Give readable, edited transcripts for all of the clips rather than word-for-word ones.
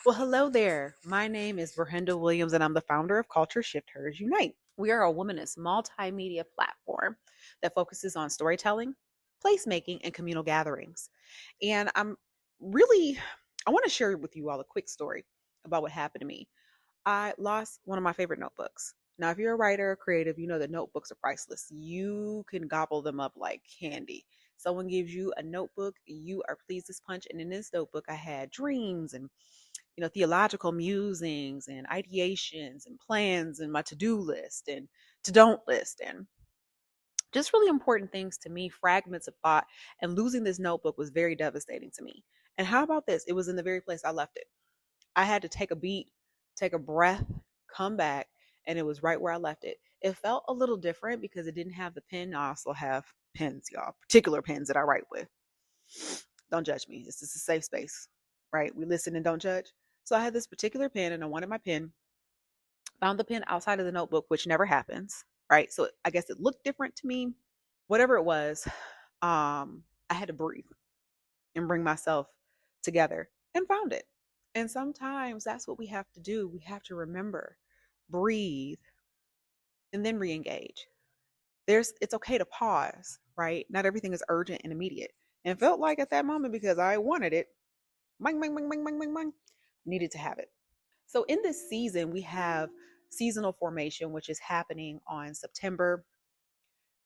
Well, hello there. My name is Ber-Henda Williams, and I'm the founder of Culture Shifters Unite. We are a womanist multimedia platform that focuses on storytelling, placemaking, and communal gatherings. And I want to share with you all a quick story about what happened to me. I lost one of my favorite notebooks. Now, if you're a writer or creative, you know that notebooks are priceless. You can gobble them up like candy. Someone gives you a notebook, you are pleased as punch. And in this notebook, I had dreams and theological musings and ideations and plans and my to-do list and to-don't list and just really important things to me, fragments of thought. And losing this notebook was very devastating to me. And how about this? It was in the very place I left it. I had to take a beat, take a breath, come back, and it was right where I left it. It felt a little different because it didn't have the pen. I also have pens, y'all, particular pens that I write with. Don't judge me. This is a safe space, right? We listen and don't judge. So I had this particular pen and I wanted my pen. Found the pen outside of the notebook, which never happens, right? So I guess it looked different to me. Whatever it was, I had to breathe and bring myself together and found it. And sometimes that's what we have to do. We have to remember, breathe, and then re-engage. It's okay to pause, right? Not everything is urgent and immediate. And it felt like at that moment because I wanted it, bang, bang, bang, bang, bang, bang, bang, needed to have it. So in this season, we have seasonal formation, which is happening on September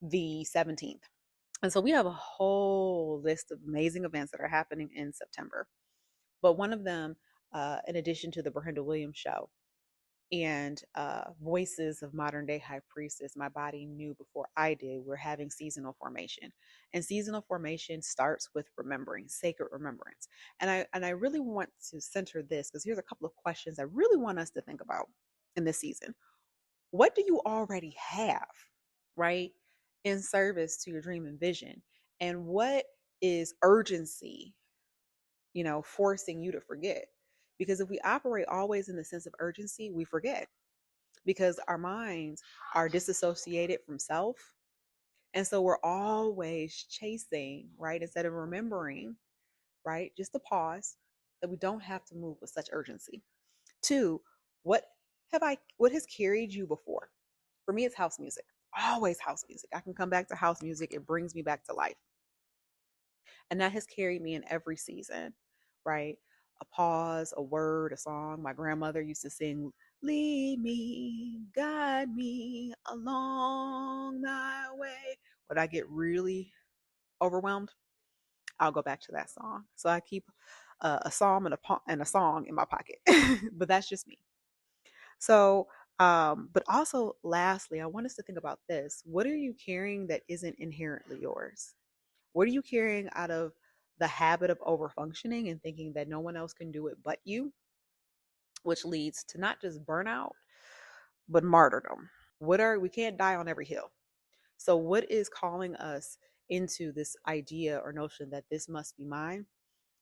the 17th. And so we have a whole list of amazing events that are happening in September. But one of them, in addition to the Ber-Henda Williams show and Voices of Modern Day High Priestess, My Body Knew Before I Did, we're having seasonal formation. And seasonal formation starts with remembering, sacred remembrance. And I really want to center this because here's a couple of questions I really want us to think about in this season. What do you already have, right, in service to your dream and vision? And what is urgency, forcing you to forget? Because if we operate always in the sense of urgency, we forget because our minds are disassociated from self. And so we're always chasing, right? Instead of remembering, right? Just to pause that we don't have to move with such urgency. Two, what what has carried you before? For me, it's house music. Always house music. I can come back to house music. It brings me back to life. And that has carried me in every season, right? A pause, a word, a song. My grandmother used to sing, "Lead me, guide me along thy way." When I get really overwhelmed, I'll go back to that song. So I keep a psalm and a song in my pocket, but that's just me. So, but also, lastly, I want us to think about this. What are you carrying that isn't inherently yours? What are you carrying out of the habit of overfunctioning and thinking that no one else can do it but you, which leads to not just burnout, but martyrdom? We can't die on every hill. So, what is calling us into this idea or notion that this must be mine,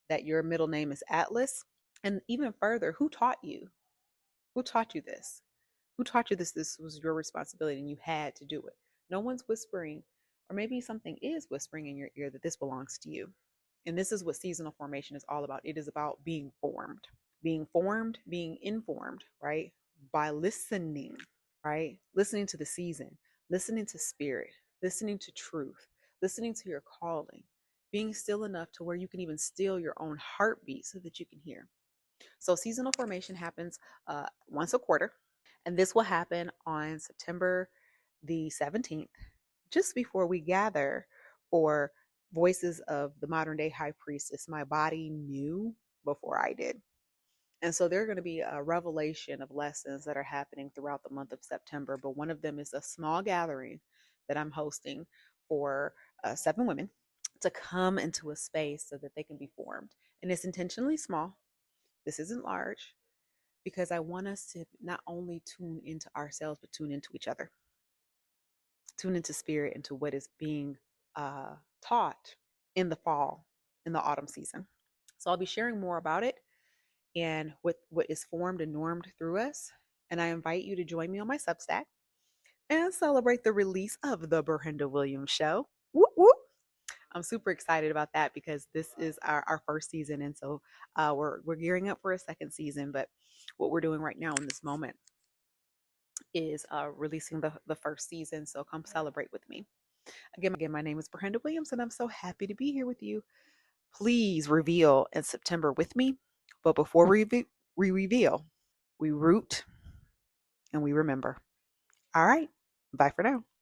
that your middle name is Atlas? And even further, who taught you? Who taught you this? Who taught you this was your responsibility and you had to do it? No one's whispering, or maybe something is whispering in your ear that this belongs to you. And this is what seasonal formation is all about. It is about being formed, being informed, right? By listening, right? Listening to the season, listening to spirit, listening to truth, listening to your calling, being still enough to where you can even still your own heartbeat so that you can hear. So seasonal formation happens once a quarter, and this will happen on September the 17th, just before we gather for Voices of the Modern Day High Priestess. My body knew before I did. And so there are going to be a revelation of lessons that are happening throughout the month of September. But one of them is a small gathering that I'm hosting for 7 women to come into a space so that they can be formed. And it's intentionally small. This isn't large because I want us to not only tune into ourselves, but tune into each other, tune into spirit, into what is being taught in the fall, in the autumn season. So I'll be sharing more about it and what is formed and normed through us. And I invite you to join me on my Substack and celebrate the release of the Ber-Henda Williams show. Whoop, whoop. I'm super excited about that because this is our first season. And so we're gearing up for a second season. But what we're doing right now in this moment is releasing the first season. So come celebrate with me. Again, my name is Ber-Henda Williams, and I'm so happy to be here with you. Please reveal in September with me. But before we reveal, we root and we remember. All right. Bye for now.